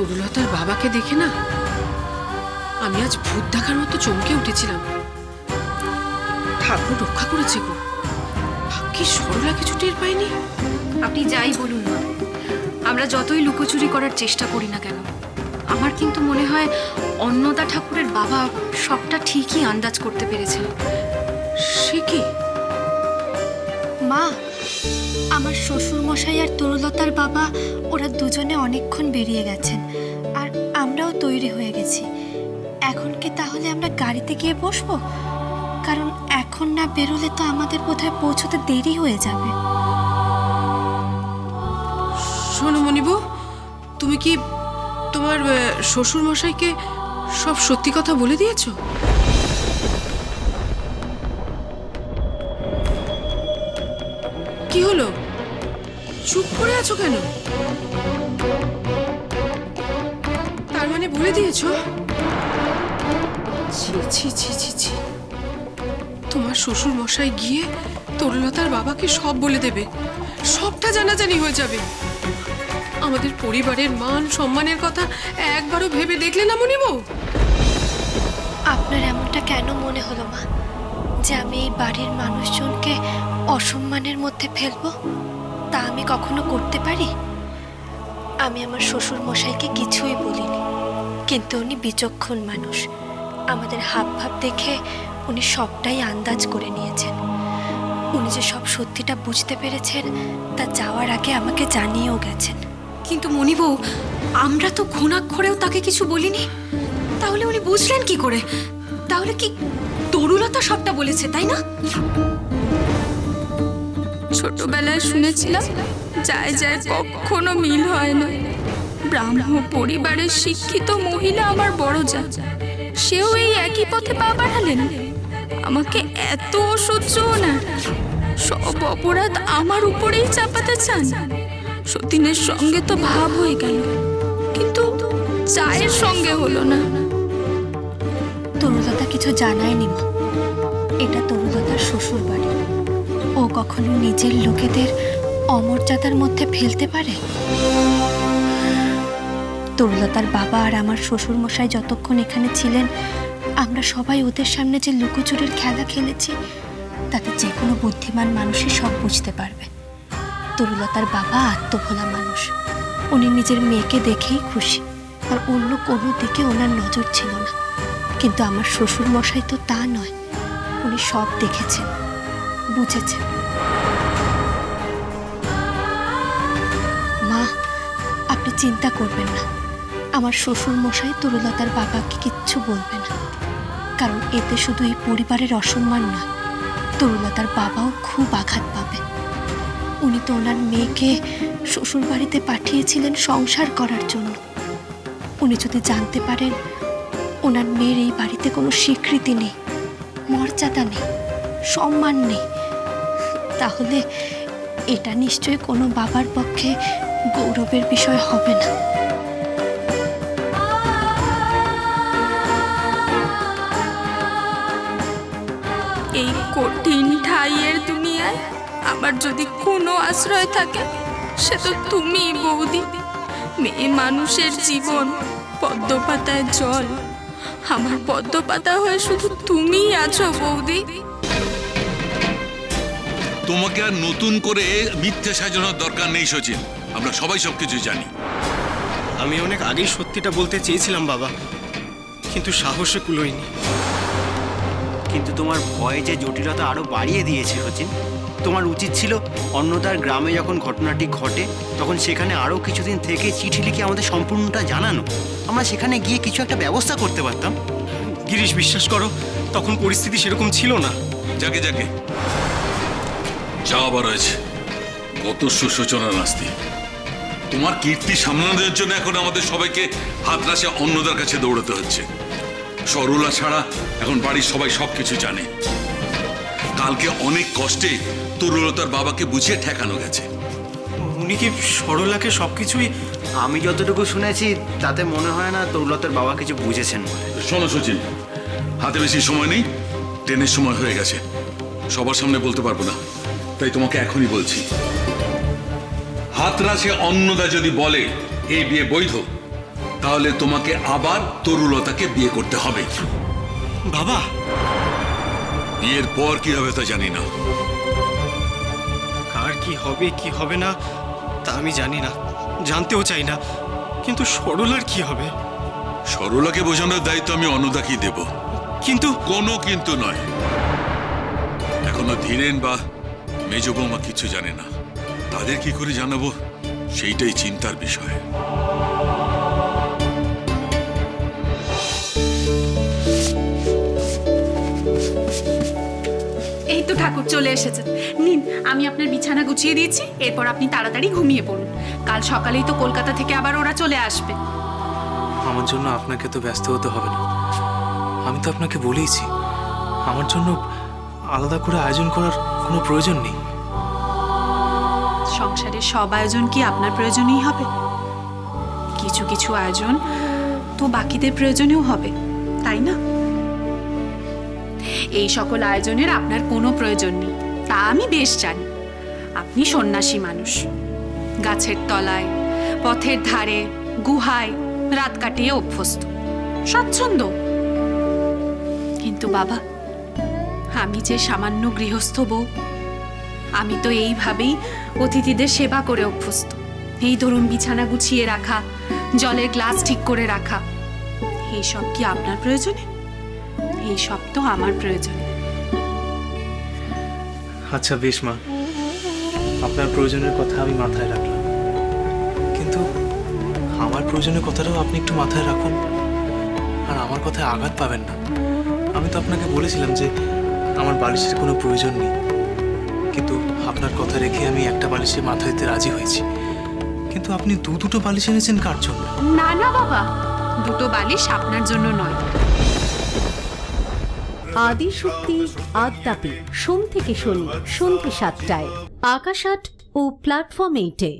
তরুলতার বাবাকে দেখে না আমি আজ ভূত দেখার মতো চমকে উঠেছিলাম। ঠাকুর রক্ষা করেছে গো, ভাগ্যি সরলা কিছু টের পাইনি। আপনি যাই বলুন না, আমরা যতই লুকোচুরি করার চেষ্টা করি না কেন, আমার কিন্তু মনে হয় অন্নদা ঠাকুরের বাবা সবটা ঠিকই আন্দাজ করতে পেরেছেন। সে কি? মা, আমার শ্বশুর মশাই আর তরুলতার বাবা ওরা দুজনে অনেকক্ষণ বেরিয়ে গেছেন, আর আমরাও তৈরি হয়ে গেছি। এখন কি তাহলে আমরা গাড়িতে গিয়ে বসবো? কারণ এখন না বেরোলে তো আমাদের বোধহয় পৌঁছতে দেরি হয়ে যাবে। শোনো মনিবু, তুমি কি তোমার শ্বশুর মশাইকে সব সত্যি কথা বলে দিয়েছো? কি হলো, চুপ করে আছো কেন? তার মানে বলে দিয়েছো? ছি ছি ছি ছি ছি, তোমার শ্বশুর মশাই গিয়ে তরুলতার বাবাকে সব বলে দেবে, সবটা জানাজানি হয়ে যাবে। আমাদের পরিবারের মান সম্মানের কথা একবারও ভেবে দেখলে না মনিবু? আপনার এমনটা কেন মনে হলো মা, যে আমি এই বাড়ির মানুষজনকে অসম্মানের মধ্যে ফেলবো? তা আমি কখনো করতে পারি? আমি আমার শ্বশুর মশাইকে কিছুই বলিনি, কিন্তু উনি বিচক্ষণ মানুষ। আমাদের হাবভাব দেখে উনি সবটাই আন্দাজ করে নিয়েছেন। উনি যে সব সত্যিটা বুঝতে পেরেছেন তা যাওয়ার আগে আমাকে জানিয়েও গেছেন। কিন্তু মনিবউ, আমরা তো ঘুণাক্ষরেও তাকে কিছু বলিনি, তাহলে উনি বুঝলেন কি করে? তাহলে কি তরুলতা সবটা বলেছে, তাই না? ছোটবেলায় শুনেছিলাম যায় যায় কখনো মিল হয় না। ব্রাহ্ম পরিবারের শিক্ষিত মহিলা আমার বড় যা, সেও এই একই পথে পা বাড়ালেন। আমাকে এত অসহ্য না, সব অপরাধ আমার উপরেই চাপাতে চান। সতীনের সঙ্গে তো ভাব হয়ে গেল, কিন্তু চায়ের সঙ্গে হলো না। তরুলতা কিছু জানায়নি মা, এটা তরুলতার শ্বশুর বাড়ি। ও কখনো নিজের লোকেদের অমর্যাদার মধ্যে ফেলতে পারে? তরুলতার বাবা আর আমার শ্বশুর মশাই যতক্ষণ এখানে ছিলেন, আমরা সবাই ওদের সামনে যে লুকোচুরির খেলা খেলেছি, তাতে যে কোনো বুদ্ধিমান মানুষই সব বুঝতে পারবে। তরুলতার বাবা আত্মভোলা মানুষ, উনি নিজের মেয়েকে দেখেই খুশি, আর অন্য কোনো দিকে ওনার নজর ছিল না। কিন্তু আমার শ্বশুর মশাই তো তা নয়, উনি সব দেখেছেন, বুঝেছেন। মা, আপনি চিন্তা করবেন না, আমার শ্বশুর মশাই তরুলতার বাবাকে কিচ্ছু বলবে না। কারণ এতে শুধু এই পরিবারের অসম্মান নয়, তরুলতার বাবাও খুব আঘাত পাবে। উনি তো ওনার মেয়েকে শ্বশুর বাড়িতে পাঠিয়েছিলেন সংসার করার জন্য। উনি যদি জানতে পারেন ওনার মেয়ের এই বাড়িতে কোনো স্বীকৃতি নেই, মর্যাদা নেই, সম্মান নেই, তাহলে এটা নিশ্চয়ই কোনো বাবার পক্ষে গৌরবের বিষয় হবে না। এই কঠিন ঠাইয়ের দুনিয়ায় আমার যদি কোনো আশ্রয় থাকে, সে তো তুমি বৌদি। মেয়ে মানুষের জীবন পদ্মপাতায় জল, আমার পদ্মপাতা হয়ে শুধু তুমিই আছো বৌদি। তোমাকে আর নতুন করে মিথ্যে সাজানোর দরকার নেই সচিন, আমরা সবাই সবকিছু জানি। আমি অনেক আগেই সত্যিটা বলতে চেয়েছিলাম বাবা, কিন্তু সাহসে কুলোয়নি। কিন্তু তোমার ভয় যে জটিলতা আরো বাড়িয়ে দিয়েছে সচিন। তোমার উচিত ছিল অন্নদার গ্রামে যখন ঘটনাটি ঘটে তখন সেখানে আরো কিছুদিন থেকে চিঠি লিখে আমাদের সম্পূর্ণটা জানানো। আমরা সেখানে গিয়ে কিছু একটা ব্যবস্থা করতে পারতাম। গিরিশ, বিশ্বাস করো, তখন পরিস্থিতি সেরকম ছিল না। যাকে যাকে যা আবার হয়েছে, কত সুসূচনা নাস্তি। তোমার কীর্তি সামলানোর জন্য এখন আমাদের সবাইকে হাতরাসে অন্নদার কাছে দৌড়াতে হচ্ছে। সরলা ছাড়া এখন বাড়ির সবাই সবকিছু জানে। কালকে অনেক কষ্টে তরুলতার বাবাকে বুঝিয়ে ঠেকানো গেছে। উনি কি সরলাকে সবকিছুই? আমি যতটুকু শুনেছি তাতে মনে হয় না তরুলতার বাবা কিছু বুঝেছেন বলে। শোনো সচিন, হাতে বেশি সময় নেই, ট্রেনের সময় হয়ে গেছে। সবার সামনে বলতে পারবো না, তাই তোমাকে এখনই বলছি। হাতরাসে অন্নদা যদি বলে এই বিয়ে বৈধ, তাহলে তোমাকে আবার তরুলতাকে বিয়ে করতে হবে। বাবা, বিয়ের পর কি হবে তা জানি না। কার কি হবে কি হবে না তা আমি জানি না, জানতেও চাই না, কিন্তু সরলার কি হবে? সরলাকে বোঝানোর দায়িত্ব আমি অন্নদাকেই দেব। কিন্তু কোনো কিন্তু নয়। এখনো ধীরেন বা মেজ বৌমা কিছু জানে না, তাদের কি করে জানাবো সেইটাই চিন্তার বিষয়। এই তো ঠাকুর চলে এসেছেন। নিন, আমি আপনার বিছানা গুছিয়ে দিয়েছি, এরপর আপনি তাড়াতাড়ি ঘুমিয়ে পড়ুন। কাল সকালেই তো কলকাতা থেকে আবার ওরা চলে আসবে। আমার জন্য আপনাকে তো ব্যস্ত হতে হবে না। আমি তো আপনাকে বলেইছি আমার জন্য আলাদা করে আয়োজন করার কোনো প্রয়োজন নেই। সংসারের সব আয়োজন কি আপনার প্রয়োজনেই হবে? কিছু কিছু আয়োজন তো বাকিদের প্রয়োজনেও হবে, তাই না? এই সকল আয়োজনের আপনার কোনো প্রয়োজন নেই, তা আমি বেশ জানি। আপনি সন্ন্যাসী মানুষ, গাছের তলায়, পথের ধারে, গুহায় রাত কাটিয়ে অভ্যস্ত, স্বচ্ছন্দ। কিন্তু বাবা, আমি যে সামান্য গৃহস্থ বউ, আমি তো এইভাবেই অতিথিদের সেবা করে অভ্যস্ত। এই ধরুন বিছানা গুছিয়ে রাখা, জলের গ্লাস ঠিক করে রাখা, এইসব কি আপনার প্রয়োজনে? এইসব তো আমার প্রয়োজনে। আচ্ছা বেশ মা, আপনার প্রয়োজনের কথা আমি মাথায় রাখলাম, কিন্তু আমার প্রয়োজনের কথাটাও আপনি একটু মাথায় রাখুন, আর আমার কথায় আঘাত পাবেন না। আমি তো আপনাকে বলেছিলাম যে আমার বালিশের কোনো প্রয়োজন নেই, কিন্তু আপনার কথা রেখে আমি একটা বালিশে মাথা দিতে রাজি হয়েছি। কিন্তু আপনি দুটো বালিশ এনেছেন কার জন্য? না না বাবা, দুটো বালিশ আপনার জন্য নয়। আদিশক্তি আদ্যাপি সোম থেকে শনি সন্ধ্যে ৭টায় আকাশ আট ও প্ল্যাটফর্ম 8-এ।